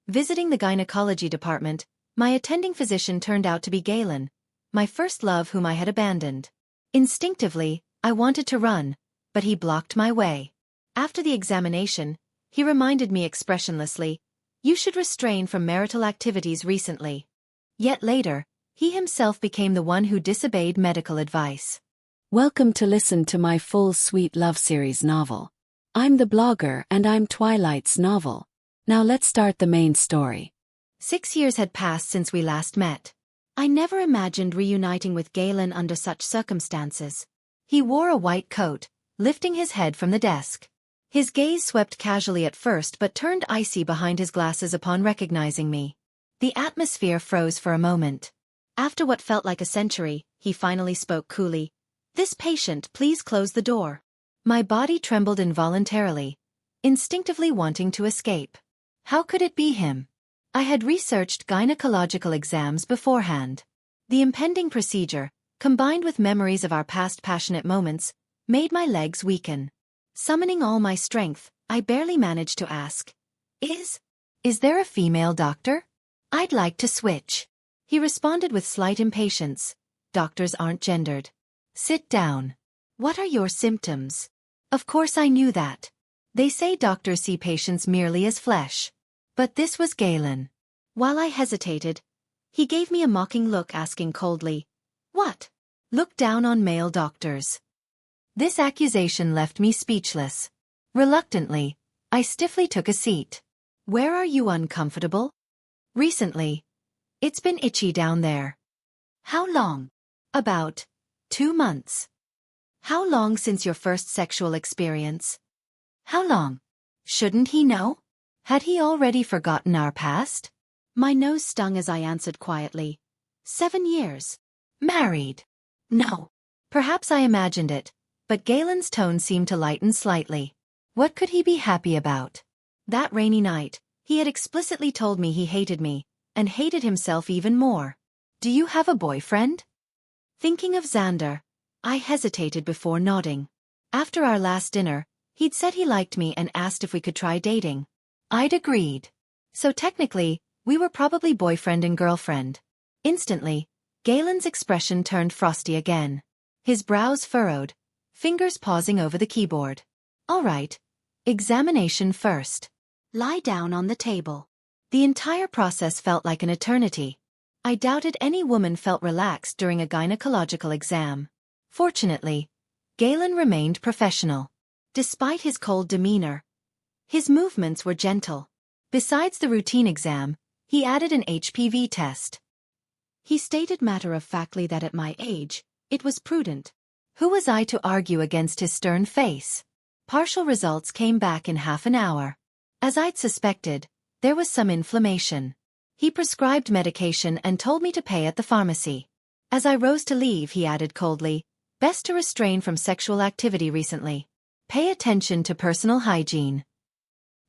Visiting the gynecology department, my attending physician turned out to be Galen, my first love whom I had abandoned. Instinctively, I wanted to run, but he blocked my way. After the examination, he reminded me expressionlessly, "You should restrain from marital activities recently." Yet later, he himself became the one who disobeyed medical advice. Welcome to listen to my full sweet love series novel. I'm the blogger and I'm Twilight's novel. Now let's start the main story. 6 years had passed since we last met. I never imagined reuniting with Galen under such circumstances. He wore a white coat, lifting his head from the desk. His gaze swept casually at first but turned icy behind his glasses upon recognizing me. The atmosphere froze for a moment. After what felt like a century, he finally spoke coolly. "This patient, please close the door." My body trembled involuntarily, instinctively wanting to escape. How could it be him? I had researched gynecological exams beforehand. The impending procedure, combined with memories of our past passionate moments, made my legs weaken. Summoning all my strength, I barely managed to ask, Is there a female doctor? I'd like to switch." He responded with slight impatience. "Doctors aren't gendered. Sit down. What are your symptoms?" Of course I knew that. They say doctors see patients merely as flesh. But this was Galen. While I hesitated, he gave me a mocking look, asking coldly, "What? Look down on male doctors?" This accusation left me speechless. Reluctantly, I stiffly took a seat. "Where are you uncomfortable?" "Recently. It's been itchy down there." "How long?" "About 2 months." "How long since your first sexual experience?" "How long?" Shouldn't he know? Had he already forgotten our past? My nose stung as I answered quietly. 7 years. "Married?" "No." Perhaps I imagined it, but Galen's tone seemed to lighten slightly. What could he be happy about? That rainy night, he had explicitly told me he hated me, and hated himself even more. "Do you have a boyfriend?" Thinking of Xander, I hesitated before nodding. After our last dinner, he'd said he liked me and asked if we could try dating. I'd agreed. So technically, we were probably boyfriend and girlfriend. Instantly, Galen's expression turned frosty again. His brows furrowed, fingers pausing over the keyboard. "All right. Examination first. Lie down on the table." The entire process felt like an eternity. I doubted any woman felt relaxed during a gynecological exam. Fortunately, Galen remained professional. Despite his cold demeanor, his movements were gentle. Besides the routine exam, he added an HPV test. He stated matter-of-factly that at my age, it was prudent. Who was I to argue against his stern face? Partial results came back in half an hour. As I'd suspected, there was some inflammation. He prescribed medication and told me to pay at the pharmacy. As I rose to leave, he added coldly, "Best to restrain from sexual activity recently. Pay attention to personal hygiene."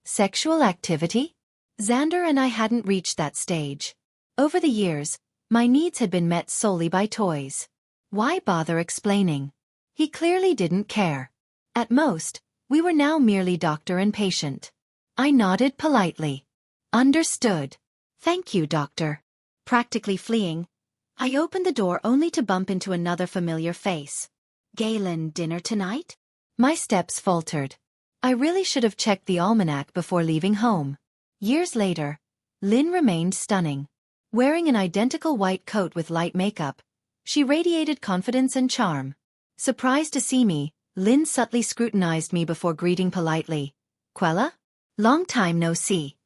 Sexual activity? Xander and I hadn't reached that stage. Over the years, my needs had been met solely by toys. Why bother explaining? He clearly didn't care. At most, we were now merely doctor and patient. I nodded politely. "Understood. Thank you, doctor." Practically fleeing, I opened the door only to bump into another familiar face. "Galen, dinner tonight?" My steps faltered. I really should have checked the almanac before leaving home. Years later, Lynn remained stunning. Wearing an identical white coat with light makeup, she radiated confidence and charm. Surprised to see me, Lynn subtly scrutinized me before greeting politely. "Quella? Long time no see."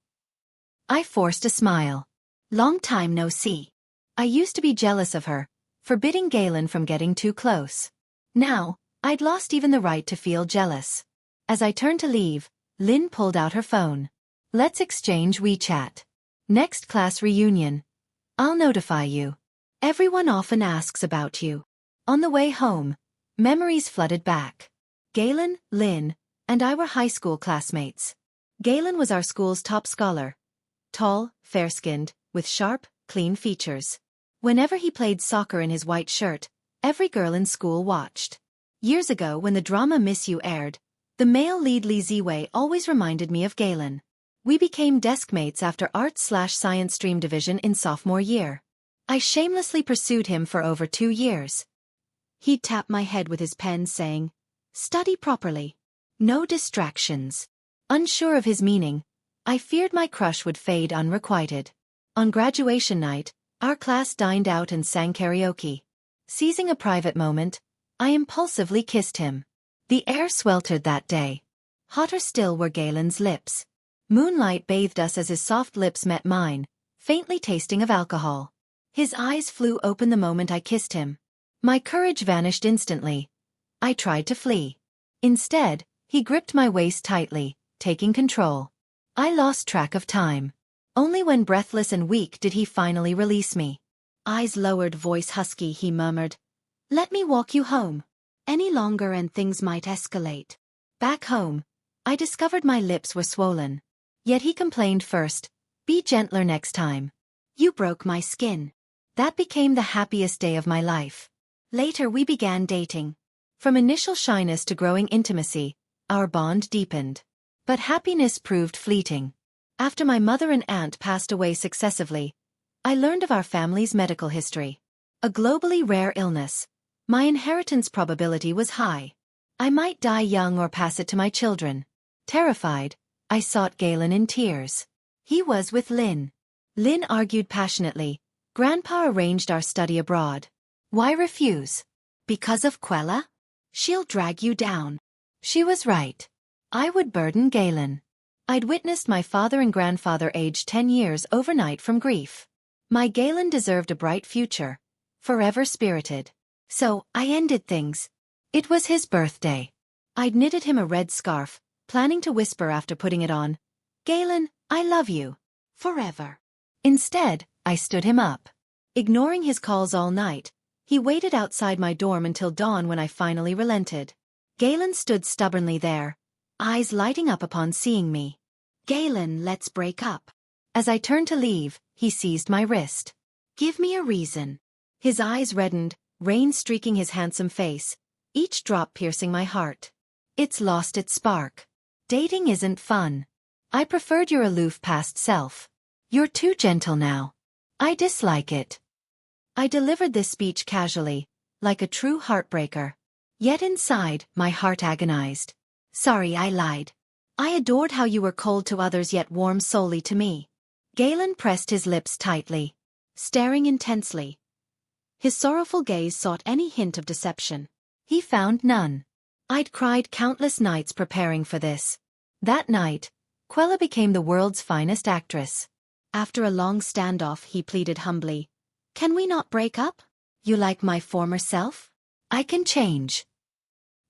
I forced a smile. "Long time no see." I used to be jealous of her, forbidding Galen from getting too close. Now, I'd lost even the right to feel jealous. As I turned to leave, Lynn pulled out her phone. "Let's exchange WeChat. Next class reunion. I'll notify you. Everyone often asks about you." On the way home, memories flooded back. Galen, Lynn, and I were high school classmates. Galen was our school's top scholar. Tall, fair-skinned, with sharp, clean features. Whenever he played soccer in his white shirt, every girl in school watched. Years ago when the drama Miss You aired, the male lead Lee Ziwei always reminded me of Galen. We became deskmates after Arts/Science Stream Division in sophomore year. I shamelessly pursued him for over 2 years. He'd tap my head with his pen saying, "Study properly. No distractions." Unsure of his meaning, I feared my crush would fade unrequited. On graduation night, our class dined out and sang karaoke. Seizing a private moment, I impulsively kissed him. The air sweltered that day. Hotter still were Galen's lips. Moonlight bathed us as his soft lips met mine, faintly tasting of alcohol. His eyes flew open the moment I kissed him. My courage vanished instantly. I tried to flee. Instead, he gripped my waist tightly, taking control. I lost track of time. Only when breathless and weak did he finally release me. Eyes lowered, voice husky, he murmured, "Let me walk you home. Any longer and things might escalate." Back home, I discovered my lips were swollen. Yet he complained first, "Be gentler next time. You broke my skin." That became the happiest day of my life. Later we began dating. From initial shyness to growing intimacy, our bond deepened. But happiness proved fleeting. After my mother and aunt passed away successively, I learned of our family's medical history. A globally rare illness. My inheritance probability was high. I might die young or pass it to my children. Terrified, I sought Galen in tears. He was with Lynn. Lynn argued passionately. Grandpa arranged our study abroad. Why refuse? Because of Quella? She'll drag you down. She was right. I would burden Galen. I'd witnessed my father and grandfather age 10 years overnight from grief. My Galen deserved a bright future, forever spirited. So, I ended things. It was his birthday. I'd knitted him a red scarf, planning to whisper after putting it on, "Galen, I love you. Forever." Instead, I stood him up. Ignoring his calls all night, he waited outside my dorm until dawn when I finally relented. Galen stood stubbornly there, eyes lighting up upon seeing me. "Galen, let's break up." As I turned to leave, he seized my wrist. "Give me a reason." His eyes reddened, rain streaking his handsome face, each drop piercing my heart. "It's lost its spark. Dating isn't fun. I preferred your aloof past self. You're too gentle now. I dislike it." I delivered this speech casually, like a true heartbreaker. Yet inside, my heart agonized. "Sorry, I lied. I adored how you were cold to others yet warm solely to me." Galen pressed his lips tightly, staring intensely. His sorrowful gaze sought any hint of deception. He found none. I'd cried countless nights preparing for this. That night, Quella became the world's finest actress. After a long standoff, he pleaded humbly, "Can we not break up? You like my former self? I can change."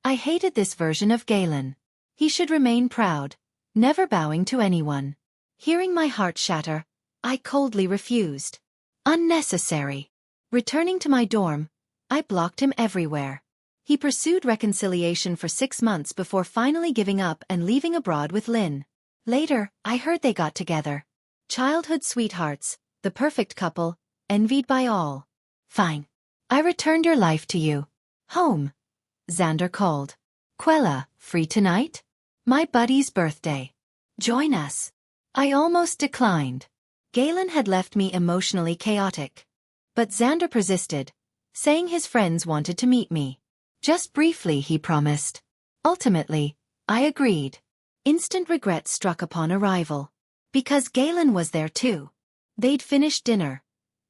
I hated this version of Galen. He should remain proud, never bowing to anyone. Hearing my heart shatter, I coldly refused. Unnecessary. Returning to my dorm, I blocked him everywhere. He pursued reconciliation for 6 months before finally giving up and leaving abroad with Lynn. Later, I heard they got together. Childhood sweethearts, the perfect couple, envied by all. "Fine. I returned your life to you. Home." Xander called. "Quella, free tonight? My buddy's birthday. Join us." I almost declined. Galen had left me emotionally chaotic. But Xander persisted, saying his friends wanted to meet me. Just briefly, he promised. Ultimately, I agreed. Instant regret struck upon arrival. Because Galen was there too. They'd finished dinner.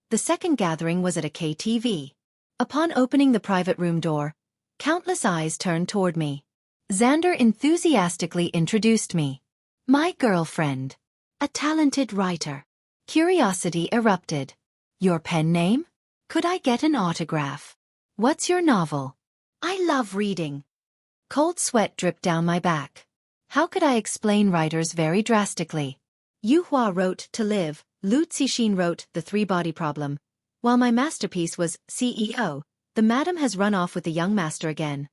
The second gathering was at a KTV. Upon opening the private room door, countless eyes turned toward me. Xander enthusiastically introduced me. "My girlfriend. A talented writer." Curiosity erupted. "Your pen name? Could I get an autograph? What's your novel?" "I love reading." Cold sweat dripped down my back. How could I explain writers very drastically? Yu Hua wrote To Live, Lu Cixin wrote The Three-Body Problem, while my masterpiece was CEO, The Madam Has Run Off with the Young Master Again.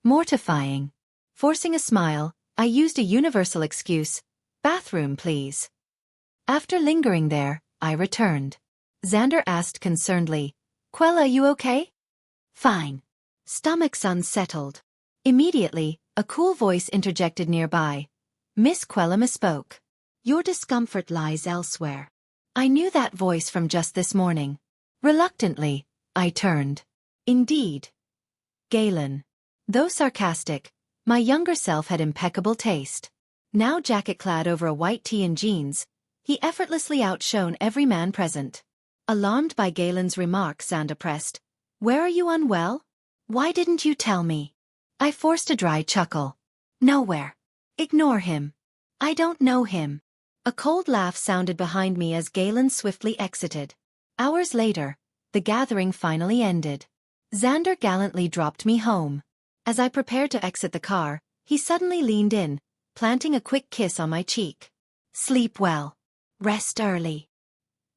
Mortifying. Forcing a smile, I used a universal excuse, "Bathroom, please." After lingering there, I returned. Xander asked concernedly, "Quella, you okay?" "Fine." Stomachs unsettled. Immediately, a cool voice interjected nearby. Miss Quella misspoke. Your discomfort lies elsewhere. I knew that voice from just this morning. Reluctantly, I turned. Indeed. Galen. Though sarcastic, my younger self had impeccable taste. Now jacket-clad over a white tee and jeans, he effortlessly outshone every man present. Alarmed by Galen's remark, Xander pressed, "Where are you unwell? Why didn't you tell me?" I forced a dry chuckle. "Nowhere. Ignore him. I don't know him." A cold laugh sounded behind me as Galen swiftly exited. Hours later, the gathering finally ended. Xander gallantly dropped me home. As I prepared to exit the car, he suddenly leaned in, planting a quick kiss on my cheek. "Sleep well. Rest early."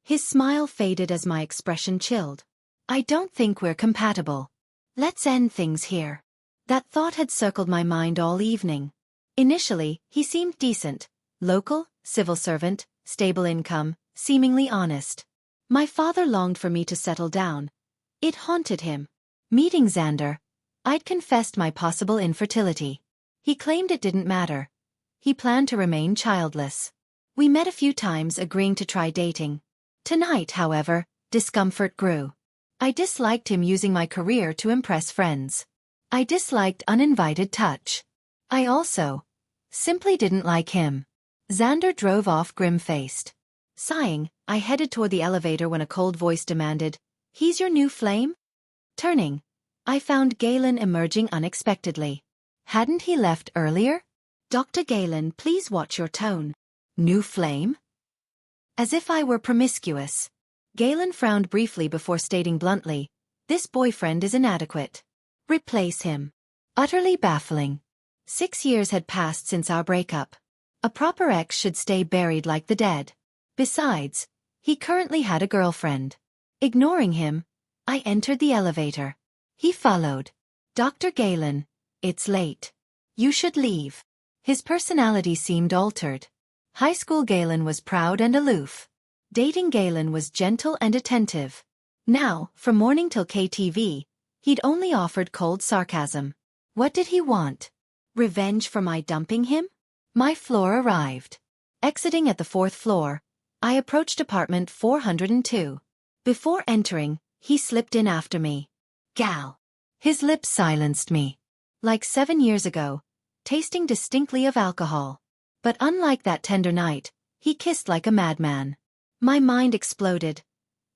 His smile faded as my expression chilled. "I don't think we're compatible. Let's end things here." That thought had circled my mind all evening. Initially, he seemed decent. Local, civil servant, stable income, seemingly honest. My father longed for me to settle down. It haunted him. Meeting Xander, I'd confessed my possible infertility. He claimed it didn't matter. He planned to remain childless. We met a few times, agreeing to try dating. Tonight, however, discomfort grew. I disliked him using my career to impress friends. I disliked uninvited touch. I also simply didn't like him. Xander drove off grim-faced. Sighing, I headed toward the elevator when a cold voice demanded, "He's your new flame?" Turning, I found Galen emerging unexpectedly. Hadn't he left earlier? "Dr. Galen, please watch your tone." New flame? As if I were promiscuous. Galen frowned briefly before stating bluntly, "This boyfriend is inadequate. Replace him." Utterly baffling. 6 years had passed since our breakup. A proper ex should stay buried like the dead. Besides, he currently had a girlfriend. Ignoring him, I entered the elevator. He followed. "Dr. Galen, it's late. You should leave." His personality seemed altered. High school Galen was proud and aloof. Dating Galen was gentle and attentive. Now, from morning till KTV, he'd only offered cold sarcasm. What did he want? Revenge for my dumping him? My floor arrived. Exiting at the 4th floor, I approached apartment 402. Before entering, he slipped in after me. "Gal." His lips silenced me. Like 7 years ago, tasting distinctly of alcohol. But unlike that tender night, he kissed like a madman. My mind exploded.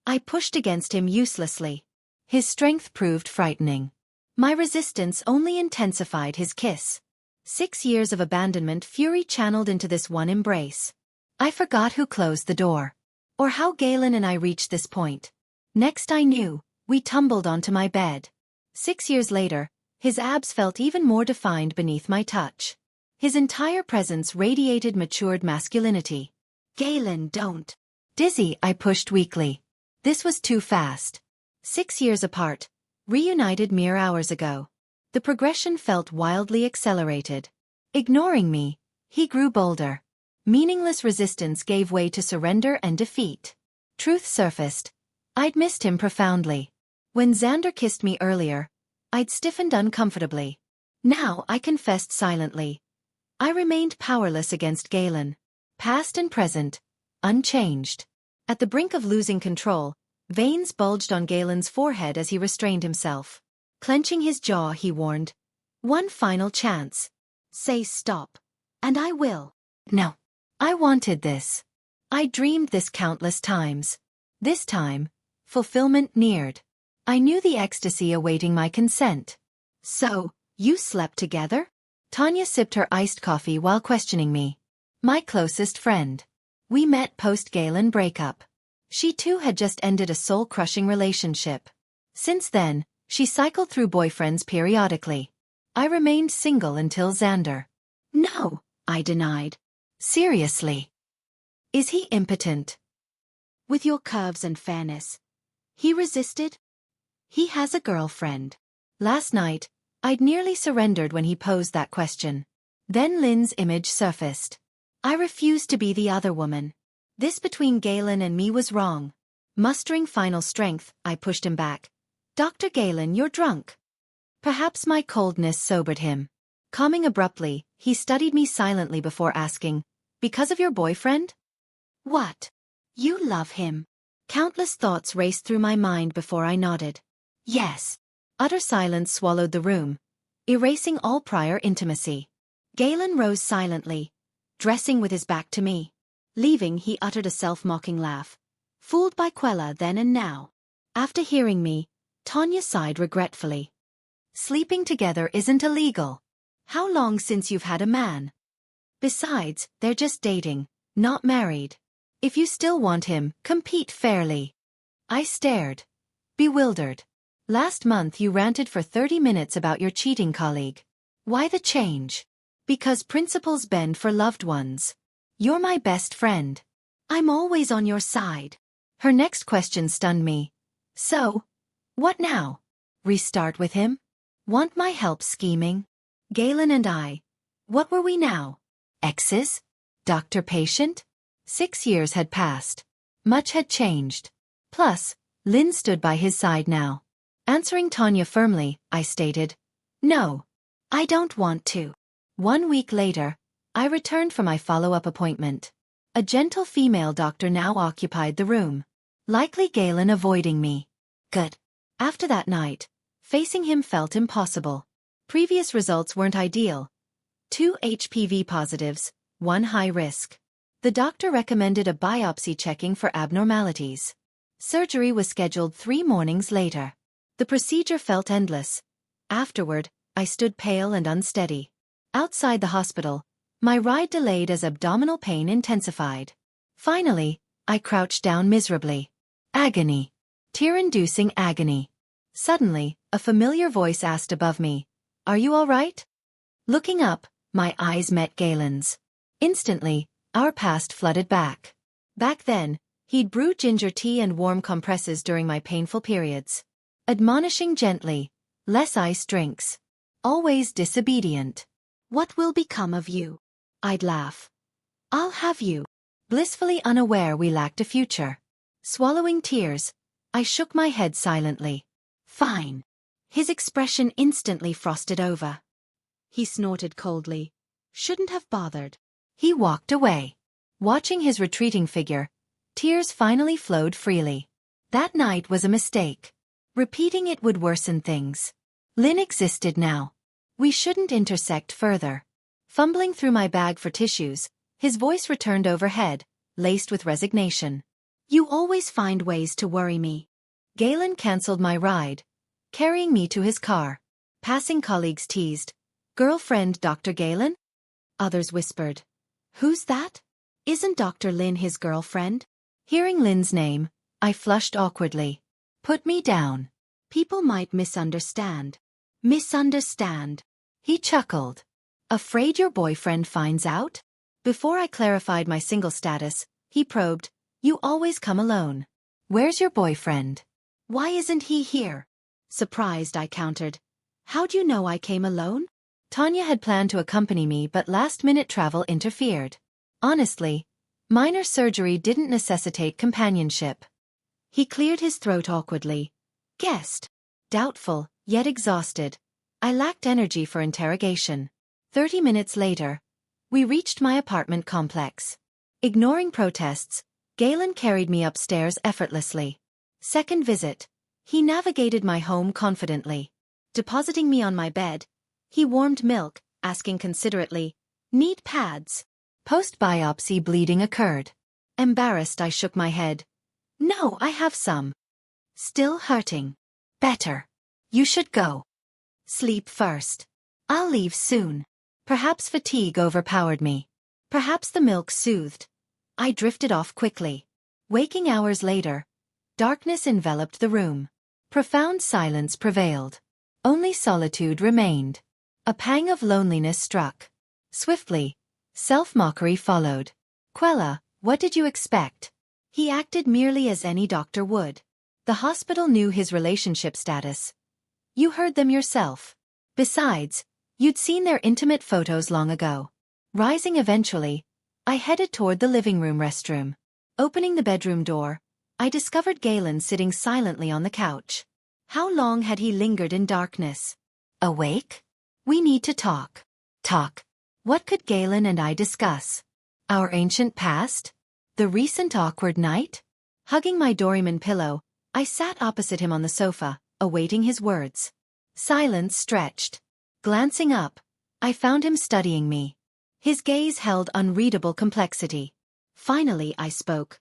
I pushed against him uselessly. His strength proved frightening. My resistance only intensified his kiss. 6 years of abandonment fury channeled into this one embrace. I forgot who closed the door. Or how Galen and I reached this point. Next I knew, we tumbled onto my bed. 6 years later, his abs felt even more defined beneath my touch. His entire presence radiated matured masculinity. "Galen, don't." Dizzy, I pushed weakly. This was too fast. 6 years apart, reunited mere hours ago. The progression felt wildly accelerated. Ignoring me, he grew bolder. Meaningless resistance gave way to surrender and defeat. Truth surfaced. I'd missed him profoundly. When Xander kissed me earlier, I'd stiffened uncomfortably. Now I confessed silently. I remained powerless against Galen. Past and present, unchanged. At the brink of losing control, veins bulged on Galen's forehead as he restrained himself. Clenching his jaw, he warned, "One final chance. Say stop. And I will." No. I wanted this. I dreamed this countless times. This time, fulfillment neared. I knew the ecstasy awaiting my consent. "So, you slept together?" Tanya sipped her iced coffee while questioning me. My closest friend. We met post-Galen breakup. She too had just ended a soul-crushing relationship. Since then, she cycled through boyfriends periodically. I remained single until Xander. "No," I denied. "Seriously. Is he impotent?" "With your curves and fairness." He resisted. "He has a girlfriend." Last night, I'd nearly surrendered when he posed that question. Then Lynn's image surfaced. I refused to be the other woman. This between Galen and me was wrong. Mustering final strength, I pushed him back. "Dr. Galen, you're drunk." Perhaps my coldness sobered him. Calming abruptly, he studied me silently before asking, Because of your boyfriend? What? You love him. Countless thoughts raced through my mind before I nodded. Yes. Utter silence swallowed the room, erasing all prior intimacy. Galen rose silently, dressing with his back to me. Leaving, he uttered a self-mocking laugh. Fooled by Quella then and now. After hearing me, Tanya sighed regretfully. Sleeping together isn't illegal. How long since you've had a man? Besides, they're just dating, not married. If you still want him, compete fairly. I stared, bewildered. Last month you ranted for 30 minutes about your cheating colleague. Why the change? Because principles bend for loved ones. You're my best friend. I'm always on your side. Her next question stunned me. So, what now? Restart with him? Want my help scheming? Galen and I. What were we now? Exes? Doctor-patient? 6 years had passed. Much had changed. Plus, Lynn stood by his side now. Answering Tanya firmly, I stated, no, I don't want to. 1 week later, I returned for my follow-up appointment. A gentle female doctor now occupied the room. Likely Galen avoiding me. Good. After that night, facing him felt impossible. Previous results weren't ideal. 2 HPV positives, 1 high risk. The doctor recommended a biopsy checking for abnormalities. Surgery was scheduled 3 mornings later. The procedure felt endless. Afterward, I stood pale and unsteady. Outside the hospital, my ride delayed as abdominal pain intensified. Finally, I crouched down miserably. Agony. Tear-inducing agony. Suddenly, a familiar voice asked above me, "Are you all right?" Looking up, my eyes met Galen's. Instantly, our past flooded back. Back then, he'd brew ginger tea and warm compresses during my painful periods. Admonishing gently, less iced drinks. Always disobedient. What will become of you? I'd laugh. I'll have you. Blissfully unaware we lacked a future. Swallowing tears, I shook my head silently. Fine. His expression instantly frosted over. He snorted coldly. Shouldn't have bothered. He walked away. Watching his retreating figure, tears finally flowed freely. That night was a mistake. Repeating it would worsen things. Lynn existed now. We shouldn't intersect further. Fumbling through my bag for tissues, his voice returned overhead, laced with resignation. You always find ways to worry me. Galen cancelled my ride, carrying me to his car. Passing colleagues teased, "Girlfriend Dr. Galen?" Others whispered, "Who's that? Isn't Dr. Lynn his girlfriend?" Hearing Lynn's name, I flushed awkwardly. Put me down. People might misunderstand. Misunderstand. He chuckled. Afraid your boyfriend finds out? Before I clarified my single status, he probed, You always come alone. Where's your boyfriend? Why isn't he here? Surprised, I countered. How'd you know I came alone? Tanya had planned to accompany me, but last-minute travel interfered. Honestly, minor surgery didn't necessitate companionship. He cleared his throat awkwardly. Guessed. Doubtful, yet exhausted. I lacked energy for interrogation. 30 minutes later, we reached my apartment complex. Ignoring protests, Galen carried me upstairs effortlessly. Second visit. He navigated my home confidently. Depositing me on my bed, he warmed milk, asking considerately, Need pads? Post-biopsy bleeding occurred. Embarrassed, I shook my head. No, I have some. Still hurting. Better. You should go. Sleep first. I'll leave soon. Perhaps fatigue overpowered me. Perhaps the milk soothed. I drifted off quickly. Waking hours later, darkness enveloped the room. Profound silence prevailed. Only solitude remained. A pang of loneliness struck. Swiftly, self-mockery followed. Quella, what did you expect? He acted merely as any doctor would. The hospital knew his relationship status. You heard them yourself. Besides, you'd seen their intimate photos long ago. Rising eventually, I headed toward the living room restroom. Opening the bedroom door, I discovered Galen sitting silently on the couch. How long had he lingered in darkness? Awake? We need to talk. Talk. What could Galen and I discuss? Our ancient past? The recent awkward night? Hugging my Doryman pillow, I sat opposite him on the sofa, awaiting his words. Silence stretched. Glancing up, I found him studying me. His gaze held unreadable complexity. Finally I spoke.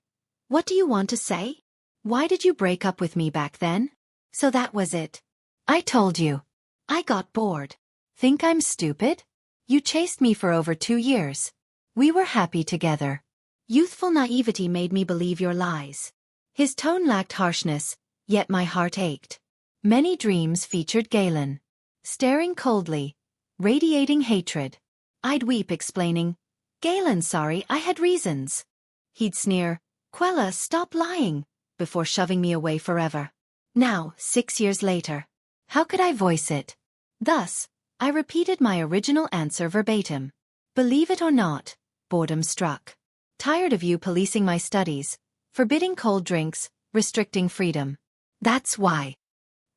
What do you want to say? Why did you break up with me back then? So that was it. I told you. I got bored. Think I'm stupid? You chased me for over 2 years. We were happy together. Youthful naivety made me believe your lies. His tone lacked harshness, yet my heart ached. Many dreams featured Galen. Staring coldly, radiating hatred. I'd weep explaining, Galen, sorry, I had reasons. He'd sneer, Quella, stop lying, before shoving me away forever. Now, 6 years later. How could I voice it? Thus, I repeated my original answer verbatim. Believe it or not, boredom struck. Tired of you policing my studies, forbidding cold drinks, restricting freedom. That's why.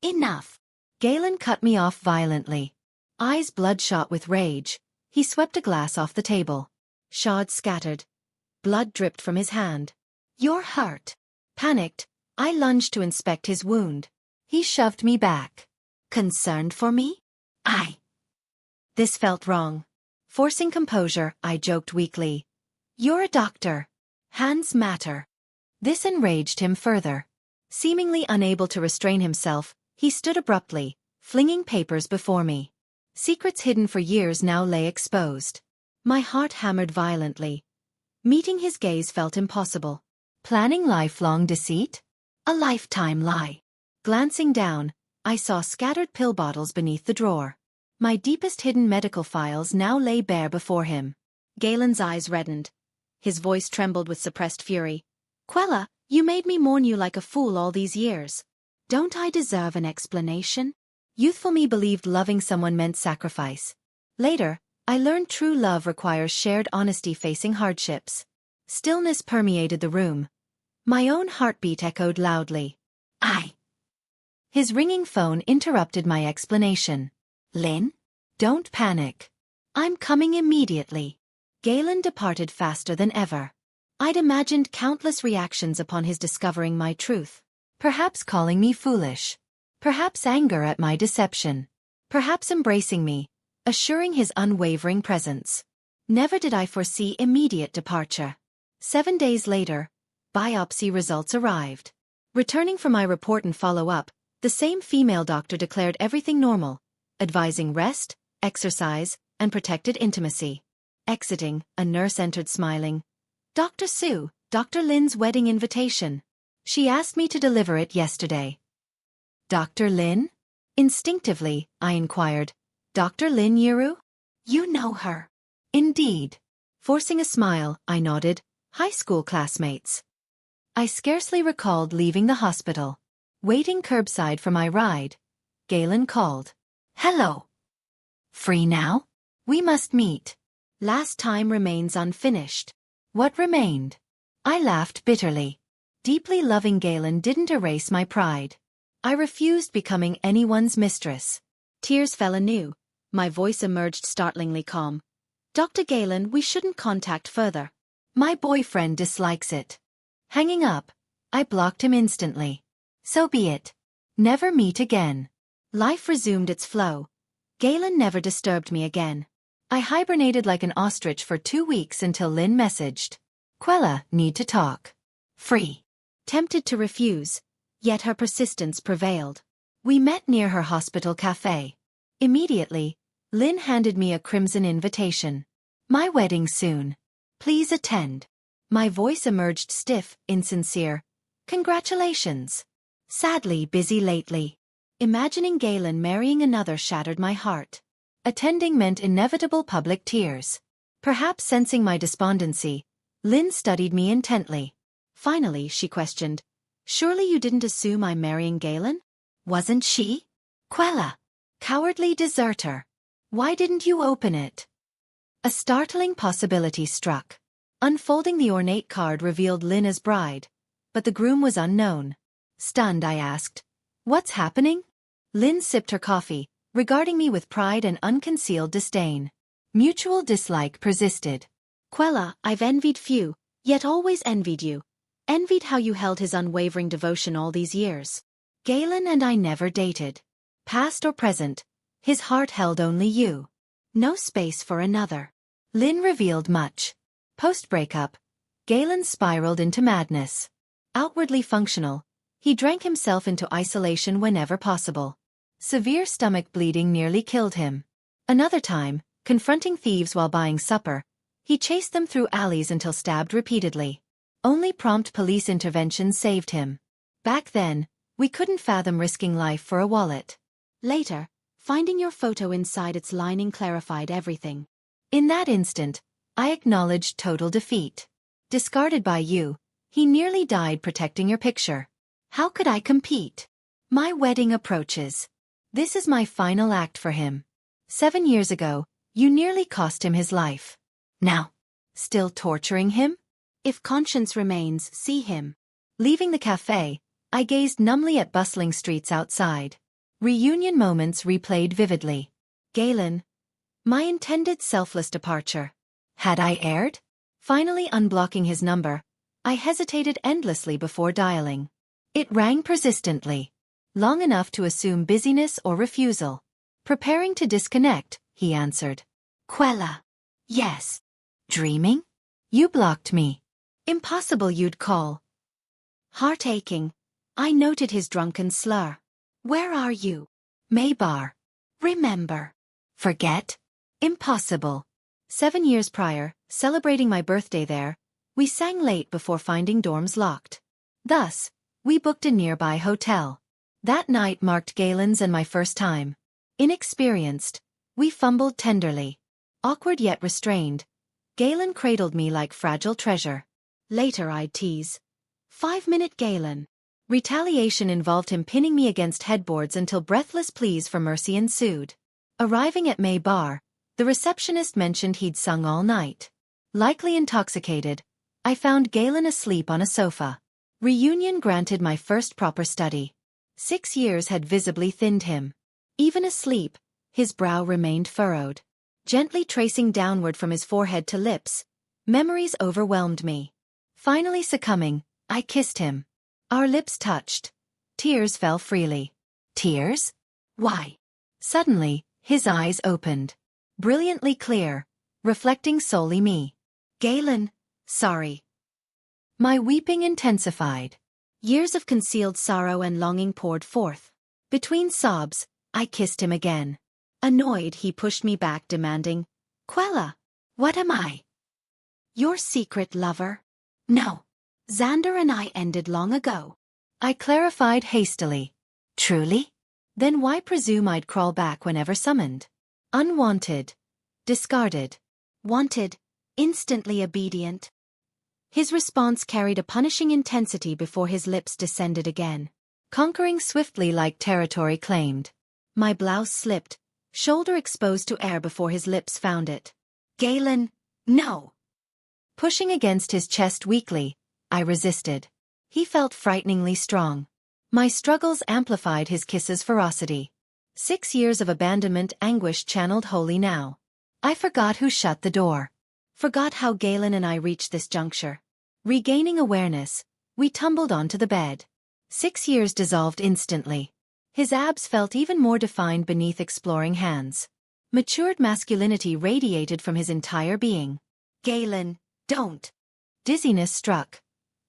Enough. Galen cut me off violently. Eyes bloodshot with rage, he swept a glass off the table. Shards scattered. Blood dripped from his hand. You're hurt. Panicked, I lunged to inspect his wound. He shoved me back. Concerned for me? This felt wrong. Forcing composure, I joked weakly. You're a doctor. Hands matter. This enraged him further. Seemingly unable to restrain himself, he stood abruptly, flinging papers before me. Secrets hidden for years now lay exposed. My heart hammered violently. Meeting his gaze felt impossible. Planning lifelong deceit? A lifetime lie. Glancing down, I saw scattered pill bottles beneath the drawer. My deepest hidden medical files now lay bare before him. Galen's eyes reddened. His voice trembled with suppressed fury. Quella, you made me mourn you like a fool all these years. Don't I deserve an explanation? Youthful me believed loving someone meant sacrifice. Later, I learned true love requires shared honesty facing hardships. Stillness permeated the room. My own heartbeat echoed loudly. His ringing phone interrupted my explanation. Lynn? Don't panic. I'm coming immediately. Galen departed faster than ever. I'd imagined countless reactions upon his discovering my truth. Perhaps calling me foolish. Perhaps anger at my deception. Perhaps embracing me, assuring his unwavering presence. Never did I foresee immediate departure. 7 days later, biopsy results arrived. Returning from my report and follow-up, the same female doctor declared everything normal, advising rest, exercise, and protected intimacy. Exiting, a nurse entered smiling. Dr. Sue, Dr. Lynn's wedding invitation. She asked me to deliver it yesterday. Dr. Lynn? Instinctively, I inquired. Dr. Lynn Yuru? You know her. Indeed. Forcing a smile, I nodded. High school classmates. I scarcely recalled leaving the hospital. Waiting curbside for my ride, Galen called. Hello. Free now? We must meet. Last time remains unfinished. What remained? I laughed bitterly. Deeply loving Galen didn't erase my pride. I refused becoming anyone's mistress. Tears fell anew. My voice emerged startlingly calm. Dr. Galen, we shouldn't contact further. My boyfriend dislikes it. Hanging up, I blocked him instantly. So be it. Never meet again. Life resumed its flow. Galen never disturbed me again. I hibernated like an ostrich for 2 weeks until Lynn messaged. Quella, need to talk. Free. Tempted to refuse, yet her persistence prevailed. We met near her hospital cafe. Immediately, Lynn handed me a crimson invitation. My wedding soon. Please attend. My voice emerged stiff, insincere. Congratulations. Sadly busy lately. Imagining Galen marrying another shattered my heart. Attending meant inevitable public tears. Perhaps sensing my despondency, Lynn studied me intently. Finally, she questioned, Surely you didn't assume I'm marrying Galen? Wasn't she? Quella. Cowardly deserter. Why didn't you open it? A startling possibility struck. Unfolding the ornate card revealed Lynn as bride, but the groom was unknown. Stunned, I asked, What's happening? Lynn sipped her coffee, regarding me with pride and unconcealed disdain. Mutual dislike persisted. Quella, I've envied few, yet always envied you. Envied how you held his unwavering devotion all these years. Galen and I never dated. Past or present, his heart held only you. No space for another. Lynn revealed much. Post-breakup, Galen spiraled into madness. Outwardly functional, he drank himself into isolation whenever possible. Severe stomach bleeding nearly killed him. Another time, confronting thieves while buying supper, he chased them through alleys until stabbed repeatedly. Only prompt police intervention saved him. Back then, we couldn't fathom risking life for a wallet. Later, finding your photo inside its lining clarified everything. In that instant, I acknowledged total defeat. Discarded by you, he nearly died protecting your picture. How could I compete? My wedding approaches. This is my final act for him. 7 years ago, you nearly cost him his life. Now, still torturing him? If conscience remains, see him. Leaving the cafe, I gazed numbly at bustling streets outside. Reunion moments replayed vividly. Galen. My intended selfless departure. Had I erred? Finally unblocking his number, I hesitated endlessly before dialing. It rang persistently. Long enough to assume busyness or refusal. Preparing to disconnect, he answered. Quella. Yes. Dreaming? You blocked me. Impossible you'd call. Heart aching, I noted his drunken slur. Where are you? Maybar. Remember. Forget? Impossible. 7 years prior, celebrating my birthday there, we sang late before finding dorms locked. Thus, we booked a nearby hotel. That night marked Galen's and my first time. Inexperienced, we fumbled tenderly. Awkward yet restrained, Galen cradled me like fragile treasure. Later I'd tease. 5-minute Galen. Retaliation involved him pinning me against headboards until breathless pleas for mercy ensued. Arriving at May Bar, the receptionist mentioned he'd sung all night. Likely intoxicated, I found Galen asleep on a sofa. Reunion granted my first proper study. 6 years had visibly thinned him. Even asleep, his brow remained furrowed. Gently tracing downward from his forehead to lips, memories overwhelmed me. Finally succumbing, I kissed him. Our lips touched. Tears fell freely. Tears? Why? Suddenly, his eyes opened. Brilliantly clear, reflecting solely me. Galen, sorry. My weeping intensified. Years of concealed sorrow and longing poured forth. Between sobs, I kissed him again. Annoyed, he pushed me back, demanding, Quella, what am I? Your secret lover? No. Xander and I ended long ago. I clarified hastily. Truly? Then why presume I'd crawl back whenever summoned? Unwanted. Discarded. Wanted. Instantly obedient. His response carried a punishing intensity before his lips descended again. Conquering swiftly like territory claimed. My blouse slipped, shoulder exposed to air before his lips found it. Galen, no. Pushing against his chest weakly, I resisted. He felt frighteningly strong. My struggles amplified his kisses' ferocity. 6 years of abandonment anguish channeled wholly now. I forgot who shut the door. Forgot how Galen and I reached this juncture. Regaining awareness, we tumbled onto the bed. 6 years dissolved instantly. His abs felt even more defined beneath exploring hands. Matured masculinity radiated from his entire being. Galen, don't. Dizziness struck.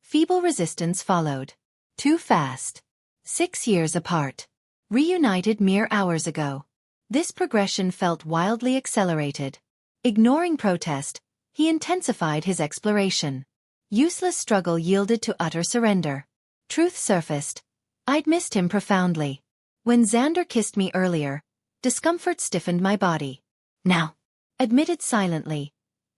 Feeble resistance followed. Too fast. 6 years apart. Reunited mere hours ago. This progression felt wildly accelerated. Ignoring protest, he intensified his exploration. Useless struggle yielded to utter surrender. Truth surfaced. I'd missed him profoundly. When Xander kissed me earlier, discomfort stiffened my body. Now, admitted silently,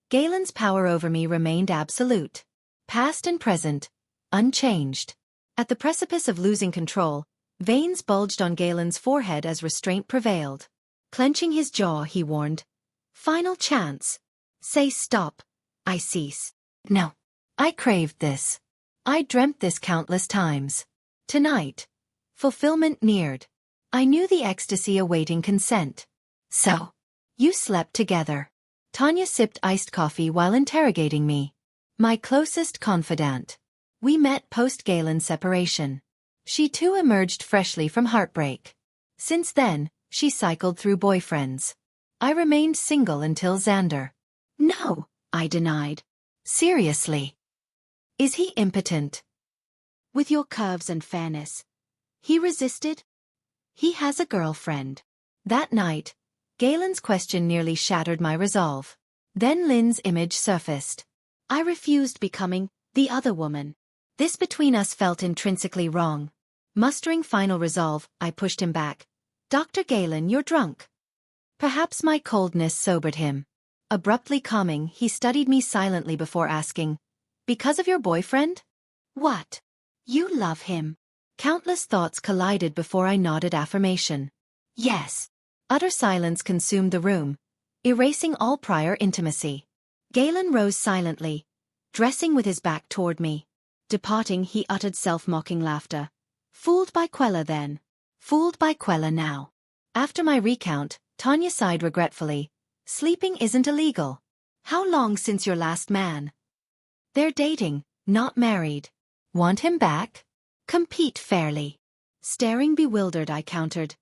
Galen's power over me remained absolute. Past and present, unchanged. At the precipice of losing control, veins bulged on Galen's forehead as restraint prevailed. Clenching his jaw, he warned. Final chance. Say stop. I cease. No. I craved this. I dreamt this countless times. Tonight, fulfillment neared. I knew the ecstasy awaiting consent. So, you slept together. Tanya sipped iced coffee while interrogating me. My closest confidant. We met post-Galen's separation. She too emerged freshly from heartbreak. Since then, she cycled through boyfriends. I remained single until Xander. No, I denied. Seriously. Is he impotent? With your curves and fairness. He resisted? He has a girlfriend. That night, Galen's question nearly shattered my resolve. Then Lynn's image surfaced. I refused becoming the other woman. This between us felt intrinsically wrong. Mustering final resolve, I pushed him back. Dr. Galen, you're drunk. Perhaps my coldness sobered him. Abruptly calming, he studied me silently before asking, because of your boyfriend? What? You love him. Countless thoughts collided before I nodded affirmation. Yes. Utter silence consumed the room, erasing all prior intimacy. Galen rose silently, dressing with his back toward me. Departing, he uttered self-mocking laughter. Fooled by Quella then. Fooled by Quella now. After my recount, Tanya sighed regretfully. Sleeping isn't illegal. How long since your last man? They're dating, not married. Want him back? Compete fairly. Staring bewildered, I countered.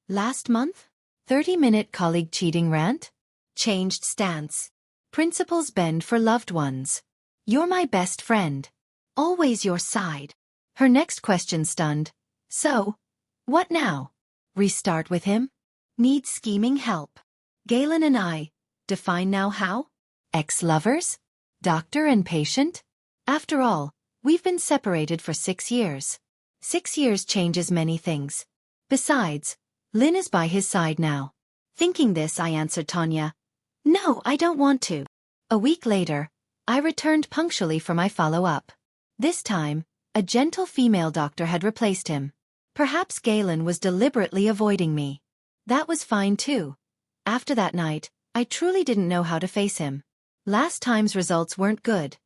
Last month? 30-minute colleague cheating rant? Changed stance. Principles bend for loved ones. You're my best friend. Always your side. Her next question stunned. So, what now? Restart with him? Need scheming help. Galen and I. Define now how? Ex-lovers? Doctor and patient? After all, we've been separated for 6 years. 6 years changes many things. Besides, Lynn is by his side now. Thinking this, I answered Tanya. No, I don't want to. A week later, I returned punctually for my follow-up. This time, a gentle female doctor had replaced him. Perhaps Galen was deliberately avoiding me. That was fine too. After that night, I truly didn't know how to face him. Last time's results weren't good.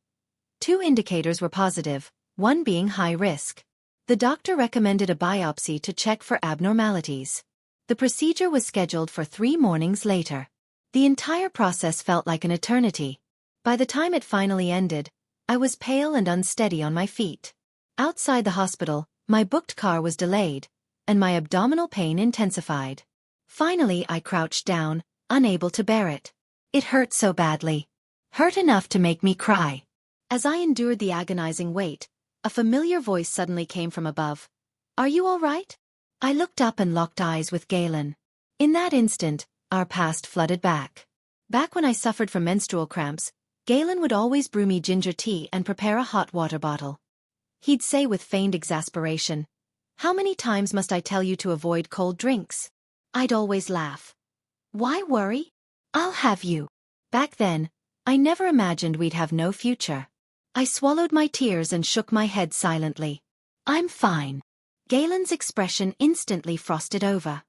2 indicators were positive, one being high risk. The doctor recommended a biopsy to check for abnormalities. The procedure was scheduled for 3 mornings later. The entire process felt like an eternity. By the time it finally ended, I was pale and unsteady on my feet. Outside the hospital, my booked car was delayed, and my abdominal pain intensified. Finally, I crouched down, unable to bear it. It hurt so badly. Hurt enough to make me cry. As I endured the agonizing wait, a familiar voice suddenly came from above. Are you all right? I looked up and locked eyes with Galen. In that instant, our past flooded back. Back when I suffered from menstrual cramps, Galen would always brew me ginger tea and prepare a hot water bottle. He'd say with feigned exasperation, "How many times must I tell you to avoid cold drinks?" I'd always laugh. Why worry? I'll have you. Back then, I never imagined we'd have no future. I swallowed my tears and shook my head silently. I'm fine. Galen's expression instantly frosted over.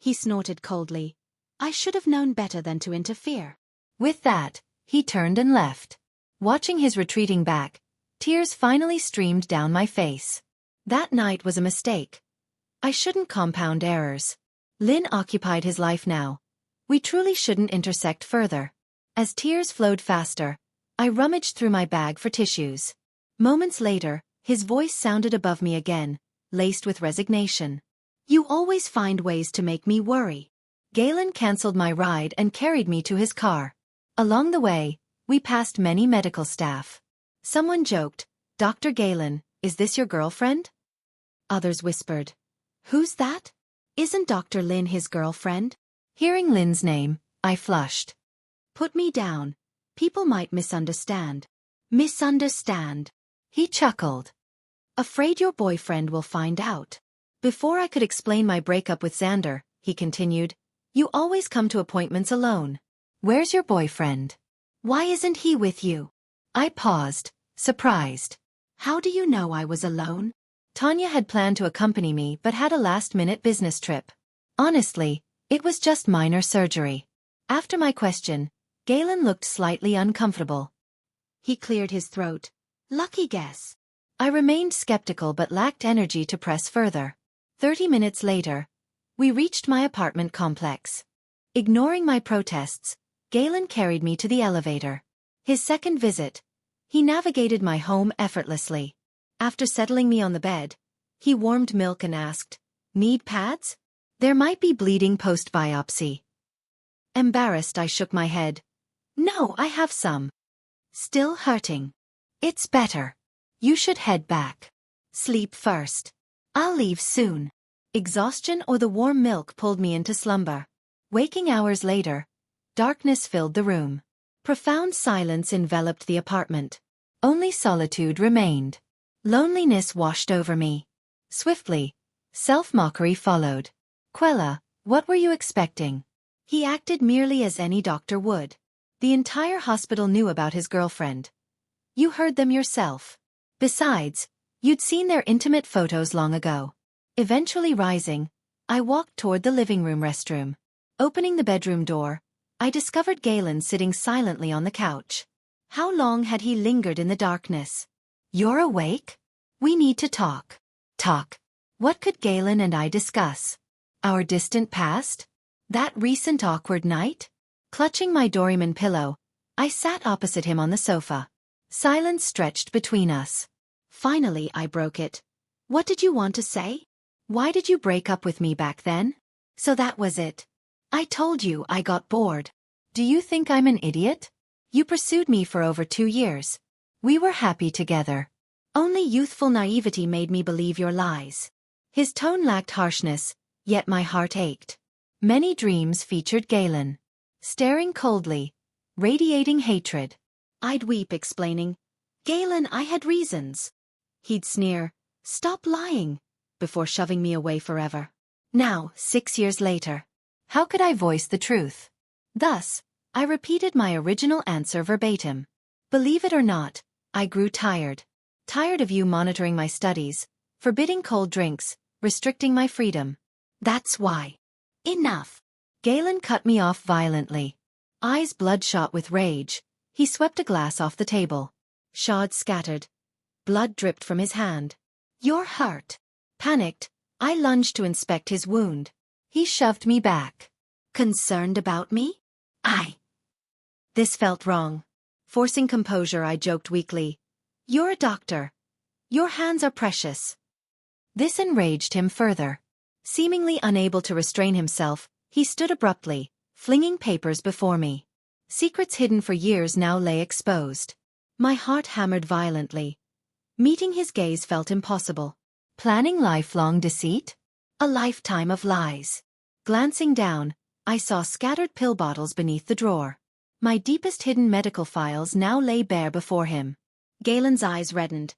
He snorted coldly. I should have known better than to interfere. With that, he turned and left. Watching his retreating back, tears finally streamed down my face. That night was a mistake. I shouldn't compound errors. Lynn occupied his life now. We truly shouldn't intersect further. As tears flowed faster, I rummaged through my bag for tissues. Moments later, his voice sounded above me again, laced with resignation. You always find ways to make me worry. Galen canceled my ride and carried me to his car. Along the way, we passed many medical staff. Someone joked, Dr. Galen, is this your girlfriend? Others whispered, who's that? Isn't Dr. Lynn his girlfriend? Hearing Lynn's name, I flushed. Put me down. People might misunderstand. Misunderstand. He chuckled. Afraid your boyfriend will find out. Before I could explain my breakup with Xander, he continued, you always come to appointments alone. Where's your boyfriend? Why isn't he with you? I paused, surprised. How do you know I was alone? Tanya had planned to accompany me but had a last-minute business trip. Honestly, it was just minor surgery. After my question, Galen looked slightly uncomfortable. He cleared his throat. Lucky guess. I remained skeptical but lacked energy to press further. 30 minutes later, we reached my apartment complex. Ignoring my protests, Galen carried me to the elevator. His second visit. He navigated my home effortlessly. After settling me on the bed, he warmed milk and asked, "Need pads? There might be bleeding post-biopsy." Embarrassed, I shook my head. "No, I have some." "Still hurting?" "It's better. You should head back. Sleep first." "I'll leave soon." Exhaustion or the warm milk pulled me into slumber. Waking hours later, darkness filled the room. Profound silence enveloped the apartment. Only solitude remained. Loneliness washed over me. Swiftly, self-mockery followed. "Quella, what were you expecting?" He acted merely as any doctor would. The entire hospital knew about his girlfriend. You heard them yourself. Besides, you'd seen their intimate photos long ago. Eventually rising, I walked toward the living room restroom. Opening the bedroom door, I discovered Galen sitting silently on the couch. How long had he lingered in the darkness? "You're awake? We need to talk." Talk. What could Galen and I discuss? Our distant past? That recent awkward night? Clutching my Doryman pillow, I sat opposite him on the sofa. Silence stretched between us. Finally, I broke it. "What did you want to say? Why did you break up with me back then?" "So that was it. I told you I got bored." "Do you think I'm an idiot? You pursued me for over 2 years. We were happy together. Only youthful naivety made me believe your lies." His tone lacked harshness, yet my heart ached. Many dreams featured Galen. Staring coldly, radiating hatred. I'd weep explaining, "Galen, I had reasons." He'd sneer, "Stop lying," before shoving me away forever. Now, 6 years later, how could I voice the truth? Thus, I repeated my original answer verbatim. "Believe it or not, I grew tired. Tired of you monitoring my studies, forbidding cold drinks, restricting my freedom. That's why." "Enough." Galen cut me off violently. Eyes bloodshot with rage, he swept a glass off the table. Shards scattered. Blood dripped from his hand. "You're hurt." Panicked, I lunged to inspect his wound. He shoved me back. "Concerned about me?" This felt wrong. Forcing composure, I joked weakly, "You're a doctor. Your hands are precious." This enraged him further. Seemingly unable to restrain himself, he stood abruptly, flinging papers before me. Secrets hidden for years now lay exposed. My heart hammered violently. Meeting his gaze felt impossible. Planning lifelong deceit? A lifetime of lies. Glancing down, I saw scattered pill bottles beneath the drawer. My deepest hidden medical files now lay bare before him. Galen's eyes reddened.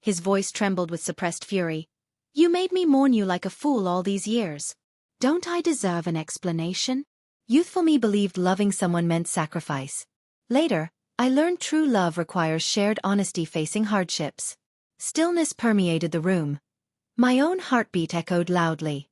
His voice trembled with suppressed fury. "You made me mourn you like a fool all these years. Don't I deserve an explanation?" Youthful me believed loving someone meant sacrifice. Later, I learned true love requires shared honesty facing hardships. Stillness permeated the room. My own heartbeat echoed loudly.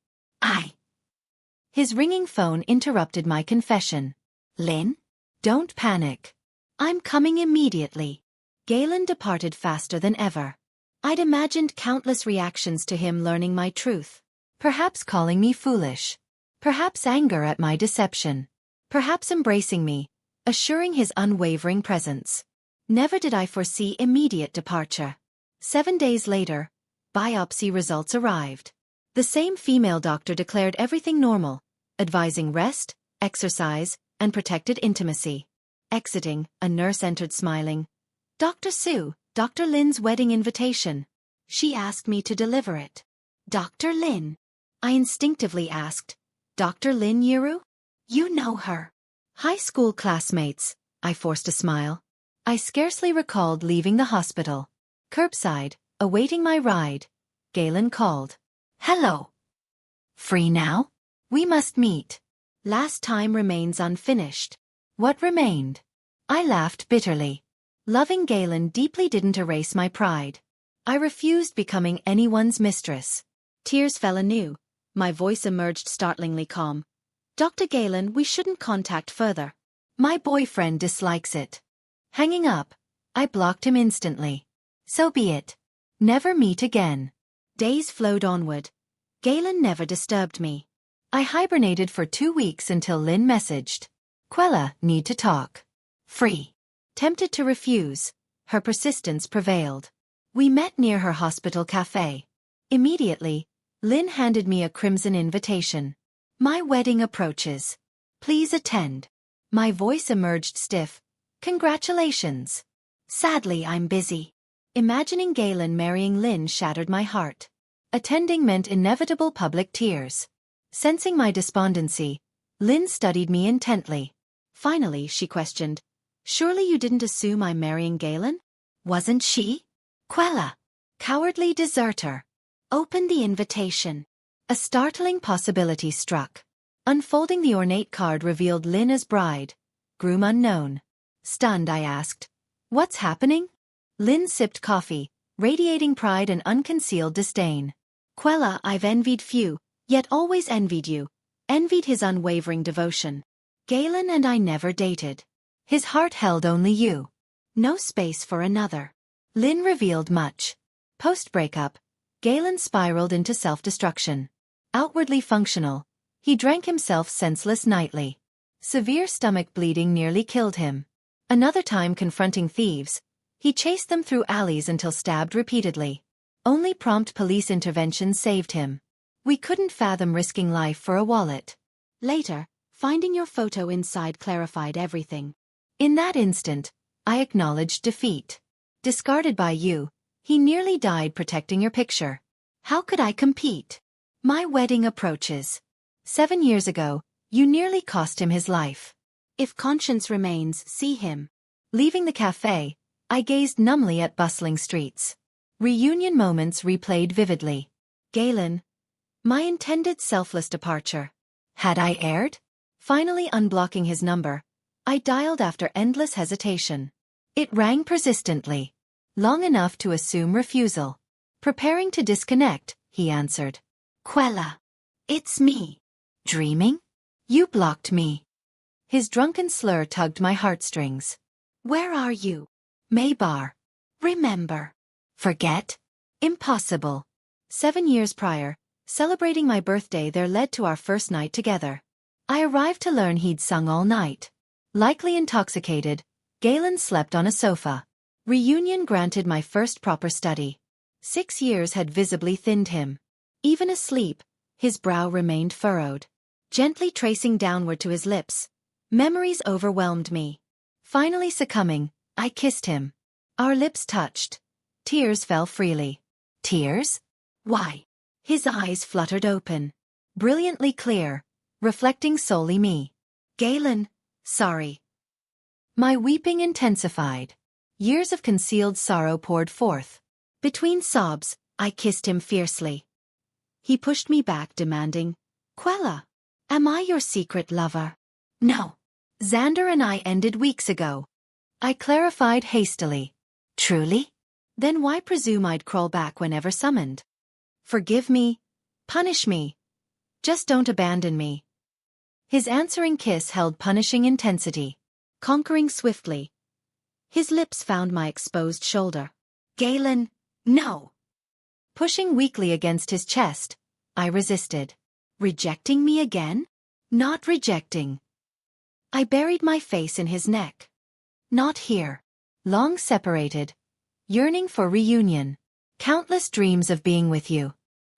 His ringing phone interrupted my confession. "Lynn? Don't panic. I'm coming immediately." Galen departed faster than ever. I'd imagined countless reactions to him learning my truth. Perhaps calling me foolish. Perhaps anger at my deception. Perhaps embracing me, assuring his unwavering presence. Never did I foresee immediate departure. 7 days later, biopsy results arrived. The same female doctor declared everything normal, advising rest, exercise, and protected intimacy. Exiting, a nurse entered smiling. "Dr. Sue, Dr. Lynn's wedding invitation." She asked me to deliver it. "Dr. Lynn?" I instinctively asked. "Dr. Lynn Yiru? You know her." "High school classmates," I forced a smile. I scarcely recalled leaving the hospital. Curbside, awaiting my ride, Galen called. "Hello. Free now? We must meet." Last time remains unfinished. What remained? I laughed bitterly. Loving Galen deeply didn't erase my pride. I refused becoming anyone's mistress. Tears fell anew. My voice emerged startlingly calm. "Dr. Galen, we shouldn't contact further. My boyfriend dislikes it." Hanging up, I blocked him instantly. So be it. Never meet again. Days flowed onward. Galen never disturbed me. I hibernated for 2 weeks until Lynn messaged. Quella, need to talk. Free. Tempted to refuse, her persistence prevailed. We met near her hospital cafe. Immediately, Lynn handed me a crimson invitation. My wedding approaches. Please attend. My voice emerged stiff. Congratulations. Sadly, I'm busy. Imagining Galen marrying Lynn shattered my heart. Attending meant inevitable public tears. Sensing my despondency, Lynn studied me intently. Finally, she questioned, "Surely you didn't assume I'm marrying Galen? Wasn't she?" Quella. Cowardly deserter. Open the invitation. A startling possibility struck. Unfolding the ornate card revealed Lynn as bride. Groom unknown. Stunned, I asked, "What's happening?" Lynn sipped coffee, radiating pride and unconcealed disdain. Quella, I've envied few, yet always envied you. Envied his unwavering devotion. Galen and I never dated. His heart held only you. No space for another. Lynn revealed much. Post-breakup, Galen spiraled into self-destruction. Outwardly functional, he drank himself senseless nightly. Severe stomach bleeding nearly killed him. Another time confronting thieves, he chased them through alleys until stabbed repeatedly. Only prompt police intervention saved him. We couldn't fathom risking life for a wallet. Later, finding your photo inside clarified everything. In that instant, I acknowledged defeat. Discarded by you, he nearly died protecting your picture. How could I compete? My wedding approaches. 7 years ago, you nearly cost him his life. If conscience remains, see him. Leaving the cafe, I gazed numbly at bustling streets. Reunion moments replayed vividly. Galen. My intended selfless departure. Had I erred? Finally unblocking his number, I dialed after endless hesitation. It rang persistently. Long enough to assume refusal. Preparing to disconnect, he answered. Quella. It's me. Dreaming? You blocked me. His drunken slur tugged my heartstrings. Where are you? Maybar. Remember. Forget? Impossible. 7 years prior, celebrating my birthday there led to our first night together. I arrived to learn he'd sung all night. Likely intoxicated, Galen slept on a sofa. Reunion granted my first proper study. 6 years had visibly thinned him. Even asleep, his brow remained furrowed. Gently tracing downward to his lips, memories overwhelmed me. Finally succumbing, I kissed him. Our lips touched. Tears fell freely. Tears? Why? His eyes fluttered open. Brilliantly clear, reflecting solely me. Galen, sorry. My weeping intensified. Years of concealed sorrow poured forth. Between sobs, I kissed him fiercely. He pushed me back, demanding, Quella, am I your secret lover? No. Xander and I ended weeks ago. I clarified hastily. Truly? Then why presume I'd crawl back whenever summoned? Forgive me. Punish me. Just don't abandon me. His answering kiss held punishing intensity. Conquering swiftly. His lips found my exposed shoulder. Galen, no. Pushing weakly against his chest, I resisted. Rejecting me again? Not rejecting. I buried my face in his neck. Not here. Long separated. Yearning for reunion. Countless dreams of being with you.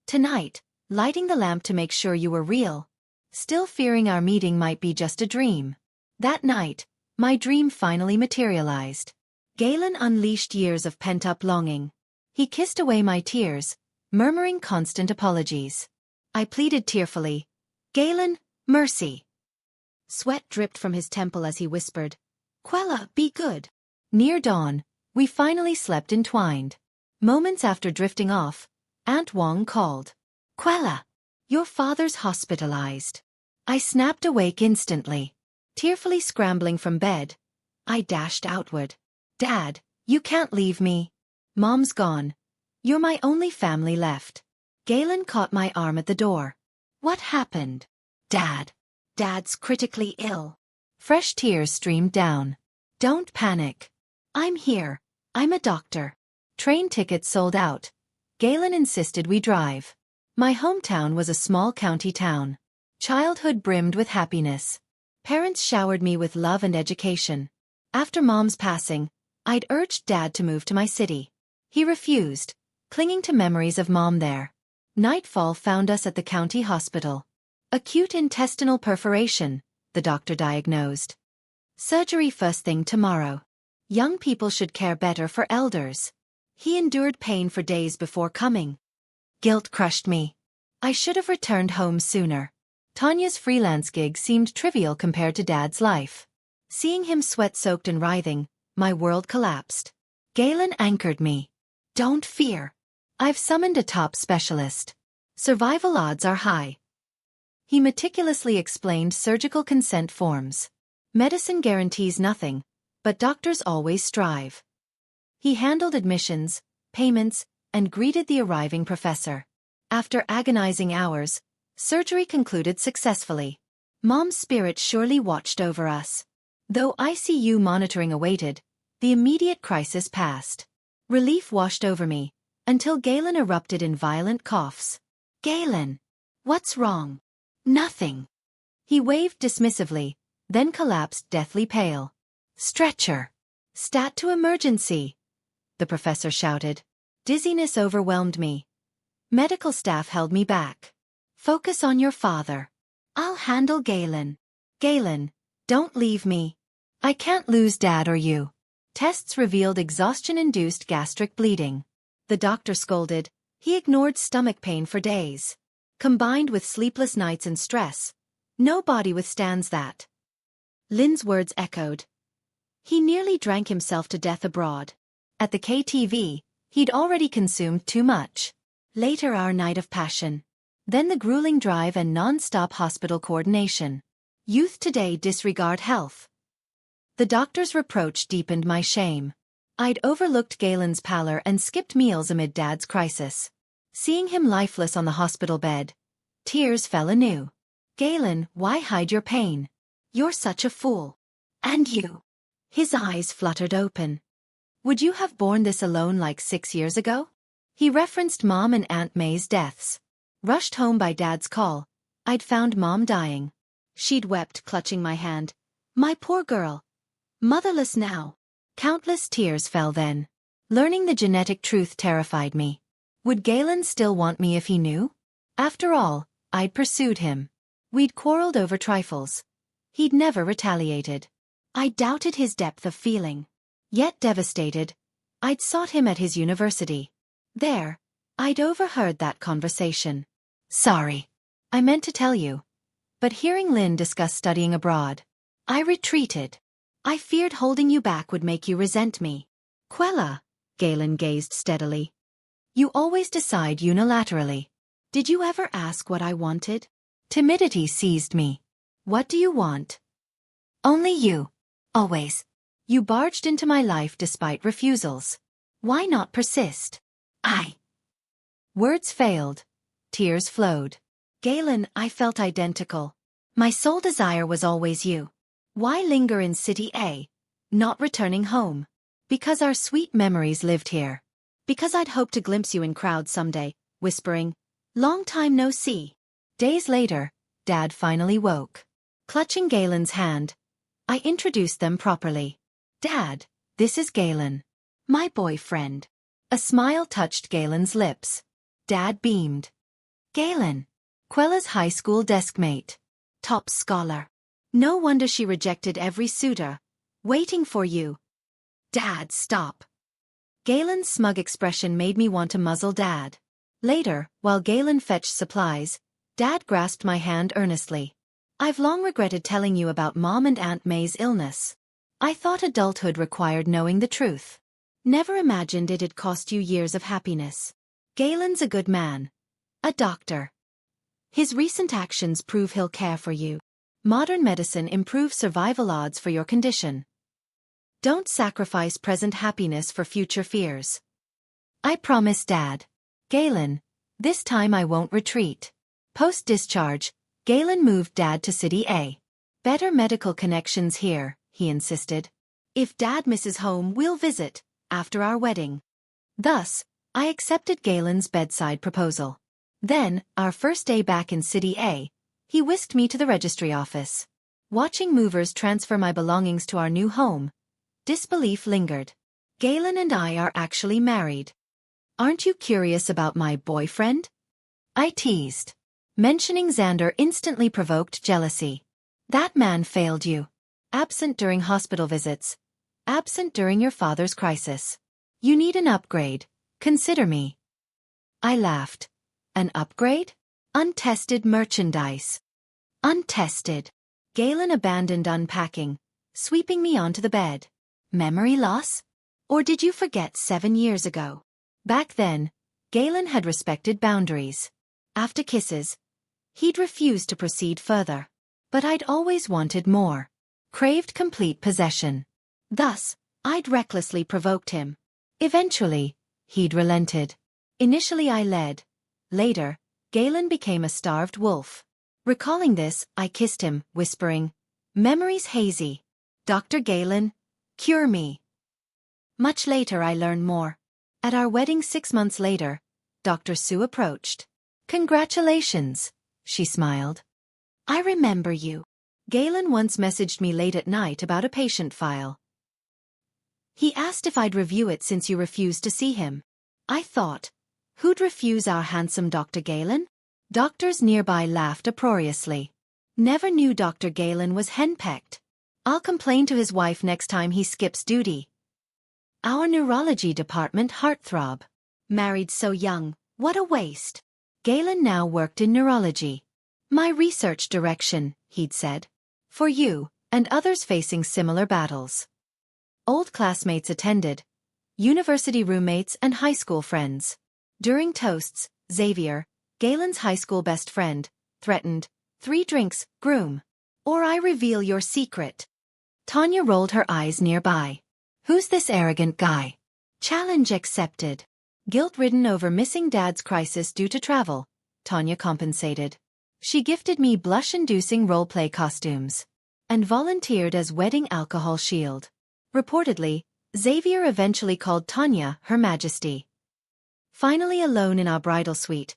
Tonight, lighting the lamp to make sure you were real. Still fearing our meeting might be just a dream. That night, my dream finally materialized. Galen unleashed years of pent-up longing. He kissed away my tears, murmuring constant apologies. I pleaded tearfully, Galen, mercy. Sweat dripped from his temple as he whispered, Quella, be good. Near dawn, we finally slept entwined. Moments after drifting off, Aunt Wong called. Quella, your father's hospitalized. I snapped awake instantly. Tearfully scrambling from bed, I dashed outward. Dad, you can't leave me. Mom's gone. You're my only family left. Galen caught my arm at the door. What happened? Dad. Dad's critically ill. Fresh tears streamed down. Don't panic. I'm here. I'm a doctor. Train tickets sold out. Galen insisted we drive. My hometown was a small county town. Childhood brimmed with happiness. Parents showered me with love and education. After Mom's passing, I'd urged Dad to move to my city. He refused, clinging to memories of Mom there. Nightfall found us at the county hospital. Acute intestinal perforation, the doctor diagnosed. Surgery first thing tomorrow. Young people should care better for elders. He endured pain for days before coming. Guilt crushed me. I should have returned home sooner. Tanya's freelance gig seemed trivial compared to Dad's life. Seeing him sweat-soaked and writhing, my world collapsed. Galen anchored me. Don't fear. I've summoned a top specialist. Survival odds are high. He meticulously explained surgical consent forms. Medicine guarantees nothing, but doctors always strive. He handled admissions, payments, and greeted the arriving professor. After agonizing hours, surgery concluded successfully. Mom's spirit surely watched over us. Though ICU monitoring awaited, the immediate crisis passed. Relief washed over me, until Galen erupted in violent coughs. Galen! What's wrong? Nothing. He waved dismissively, then collapsed deathly pale. Stretcher. Stat to emergency, the professor shouted. Dizziness overwhelmed me. Medical staff held me back. Focus on your father. I'll handle Galen. Galen, don't leave me. I can't lose Dad or you. Tests revealed exhaustion-induced gastric bleeding. The doctor scolded. He ignored stomach pain for days. Combined with sleepless nights and stress, no body withstands that. Lynn's words echoed. He nearly drank himself to death abroad. At the KTV, he'd already consumed too much. Later our night of passion. Then the grueling drive and non-stop hospital coordination. Youth today disregard health. The doctor's reproach deepened my shame. I'd overlooked Galen's pallor and skipped meals amid Dad's crisis. Seeing him lifeless on the hospital bed, tears fell anew. Galen, why hide your pain? You're such a fool. And you. His eyes fluttered open. Would you have borne this alone like 6 years ago? He referenced Mom and Aunt May's deaths. Rushed home by Dad's call, I'd found Mom dying. She'd wept, clutching my hand. My poor girl. Motherless now. Countless tears fell then. Learning the genetic truth terrified me. Would Galen still want me if he knew? After all, I'd pursued him. We'd quarreled over trifles. He'd never retaliated. I doubted his depth of feeling. Yet devastated, I'd sought him at his university. There, I'd overheard that conversation. Sorry. I meant to tell you. But hearing Lynn discuss studying abroad, I retreated. I feared holding you back would make you resent me. Quella, Galen gazed steadily. You always decide unilaterally. Did you ever ask what I wanted? Timidity seized me. What do you want? Only you. Always. You barged into my life despite refusals. Why not persist? Words failed. Tears flowed. Galen, I felt identical. My sole desire was always you. Why linger in City A, not returning home? Because our sweet memories lived here. Because I'd hoped to glimpse you in crowds someday, whispering, long time no see. Days later, Dad finally woke. Clutching Galen's hand, I introduced them properly. Dad, this is Galen. My boyfriend. A smile touched Galen's lips. Dad beamed. Galen. Quella's high school deskmate. Top scholar. No wonder she rejected every suitor. Waiting for you. Dad, stop. Galen's smug expression made me want to muzzle Dad. Later, while Galen fetched supplies, Dad grasped my hand earnestly. I've long regretted telling you about Mom and Aunt May's illness. I thought adulthood required knowing the truth. Never imagined it'd cost you years of happiness. Galen's a good man. A doctor. His recent actions prove he'll care for you. Modern medicine improves survival odds for your condition. Don't sacrifice present happiness for future fears. I promise, Dad. Galen, this time I won't retreat. Post-discharge, Galen moved Dad to City A. Better medical connections here, he insisted. If Dad misses home, we'll visit, after our wedding. Thus, I accepted Galen's bedside proposal. Then, our first day back in City A, he whisked me to the registry office. Watching movers transfer my belongings to our new home, disbelief lingered. Galen and I are actually married. Aren't you curious about my boyfriend? I teased. Mentioning Xander instantly provoked jealousy. That man failed you. Absent during hospital visits. Absent during your father's crisis. You need an upgrade. Consider me. I laughed. An upgrade? Untested merchandise. Untested. Galen abandoned unpacking, sweeping me onto the bed. Memory loss? Or did you forget 7 years ago? Back then, Galen had respected boundaries. After kisses, he'd refused to proceed further. But I'd always wanted more. Craved complete possession. Thus, I'd recklessly provoked him. Eventually, he'd relented. Initially I led. Later, Galen became a starved wolf. Recalling this, I kissed him, whispering, "Memories hazy. Dr. Galen, cure me." Much later I learned more. At our wedding 6 months later, Dr. Sue approached. "Congratulations," she smiled. "I remember you." Galen once messaged me late at night about a patient file. He asked if I'd review it since you refused to see him. I thought, who'd refuse our handsome Dr. Galen? Doctors nearby laughed uproariously. Never knew Dr. Galen was henpecked. I'll complain to his wife next time he skips duty. Our neurology department heartthrob. Married so young, what a waste. Galen now worked in neurology. My research direction, he'd said. For you, and others facing similar battles. Old classmates attended. University roommates and high school friends. During toasts, Xavier, Galen's high school best friend, threatened, 3 drinks, groom. Or I reveal your secret. Tanya rolled her eyes nearby. Who's this arrogant guy? Challenge accepted. Guilt-ridden over missing dad's crisis due to travel, Tanya compensated. She gifted me blush-inducing role-play costumes. And volunteered as wedding alcohol shield. Reportedly, Xavier eventually called Tanya Her Majesty. Finally alone in our bridal suite,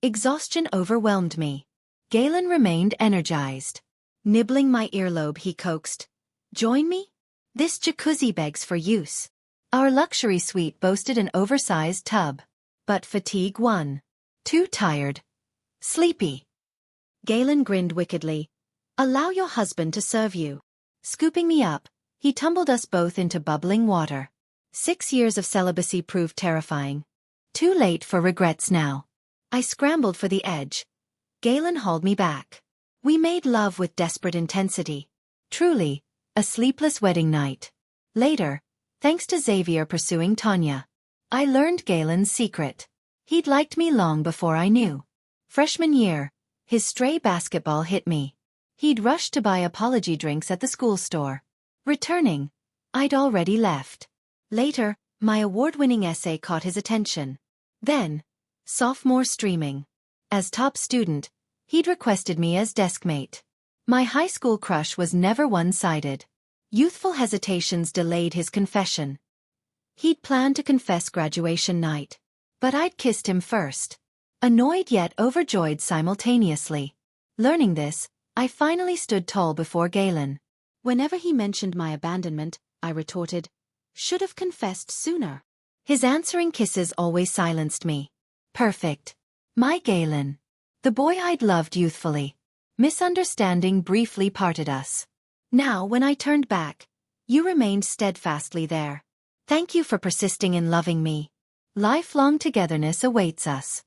exhaustion overwhelmed me. Galen remained energized. Nibbling my earlobe he coaxed. "Join me? This jacuzzi begs for use." Our luxury suite boasted an oversized tub. But fatigue won. Too tired. Sleepy. Galen grinned wickedly. "Allow your husband to serve you." Scooping me up, he tumbled us both into bubbling water. 6 years of celibacy proved terrifying. Too late for regrets now. I scrambled for the edge. Galen hauled me back. We made love with desperate intensity. Truly, a sleepless wedding night. Later, thanks to Xavier pursuing Tanya, I learned Galen's secret. He'd liked me long before I knew. Freshman year, his stray basketball hit me. He'd rushed to buy apology drinks at the school store. Returning, I'd already left. Later, my award-winning essay caught his attention. Then, sophomore streaming. As top student, he'd requested me as deskmate. My high school crush was never one-sided. Youthful hesitations delayed his confession. He'd planned to confess graduation night. But I'd kissed him first. Annoyed yet overjoyed simultaneously. Learning this, I finally stood tall before Galen. Whenever he mentioned my abandonment, I retorted, "Should have confessed sooner." His answering kisses always silenced me. Perfect. My Galen. The boy I'd loved youthfully. Misunderstanding briefly parted us. Now when I turned back, you remained steadfastly there. Thank you for persisting in loving me. Lifelong togetherness awaits us.